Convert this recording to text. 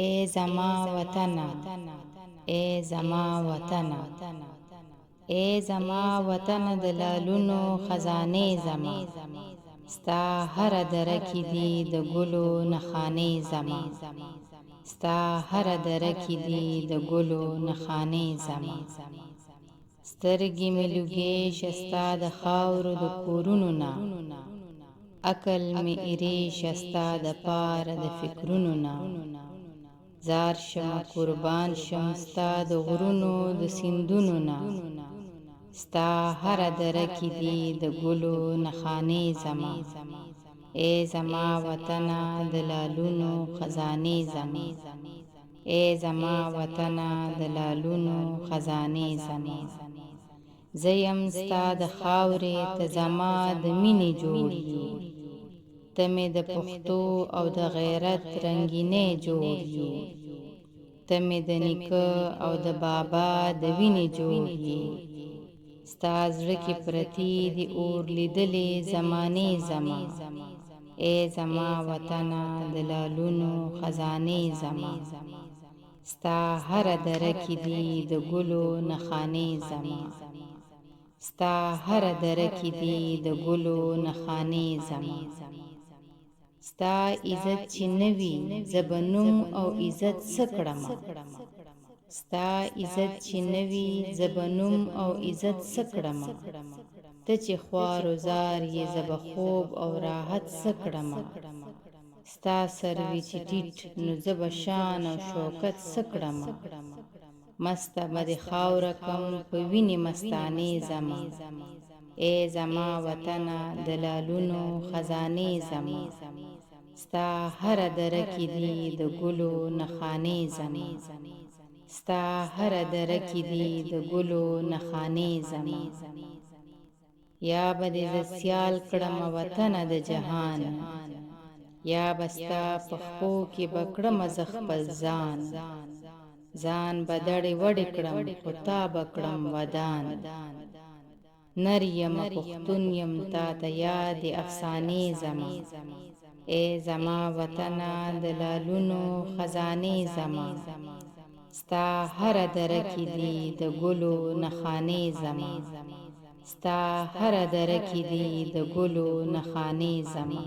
ای زما وطنه، ای زما وطنه، ای زما وطنه د لالونو خزانې زما، ستا هر دره کې دي د ګلو نخانې زما، ستا هر دره کې دي د ګلو نخانې زما. سترګې مې لوګېشه ستا د خاورو د کورونو نه، عقل مې ایرېشه ستا د پاره د فکرونو نه. زار شمه قربان شم ستا د غرونو د سیندونو نه، ستا هر دره کې دي د ګلو نخانې زما، ای زما وطنه د لالونو خزانې زما، ای زما وطنه د لالونو خزانې زما. زه یم ستا د خاورې ته زما د مینې جوړ یې، ته مې د پښتو او د غیرت رنګینې جوړ یې، ته مې د نیکه او د بابا د وینې جوړ یې. ستا زړه کې پرتې دي اور لیدلې زمانې زما، ای زما وطنه د لالونو خزانې زما، ستا هر دره کې دي د ګلو نخانې زما، ستا هر دره کې دي د ګلو نخانې زما. ستا عزت چې نه وي زه به نوم او عزت څه کړمه، ستا عزت چې نه وي زه به نوم او عزت څه کړمه. ته چې خوار و زار یې زه به خوب او راحت څه کړمه، ستا سر وي چې ټیټ نو زه به شان او شوکت څه کړمه. مسته به دې خاوره کم په وینې مستانې زما، ای زما وطنه د لالونو خزانې زما، ستا هر دره کې دي د ګلو نخانې زما، ستا هر دره کې دي د ګلو نخانې زما. یا به دې زه سیال کړمه وطنه د جهان، یا به ستا په پښو کې به کړمه زه خپل ځان، ځان به دړې وړې کړم خو تا به کړم ودان. نر یمه پښتون یم تا ته یادې افسانې زما، ای زما وطنه د لالونو خزانې زما، ستا هر دره کې دي د ګلو نخانې زما، ستا هر دره کې دي د ګلو نخانې زما.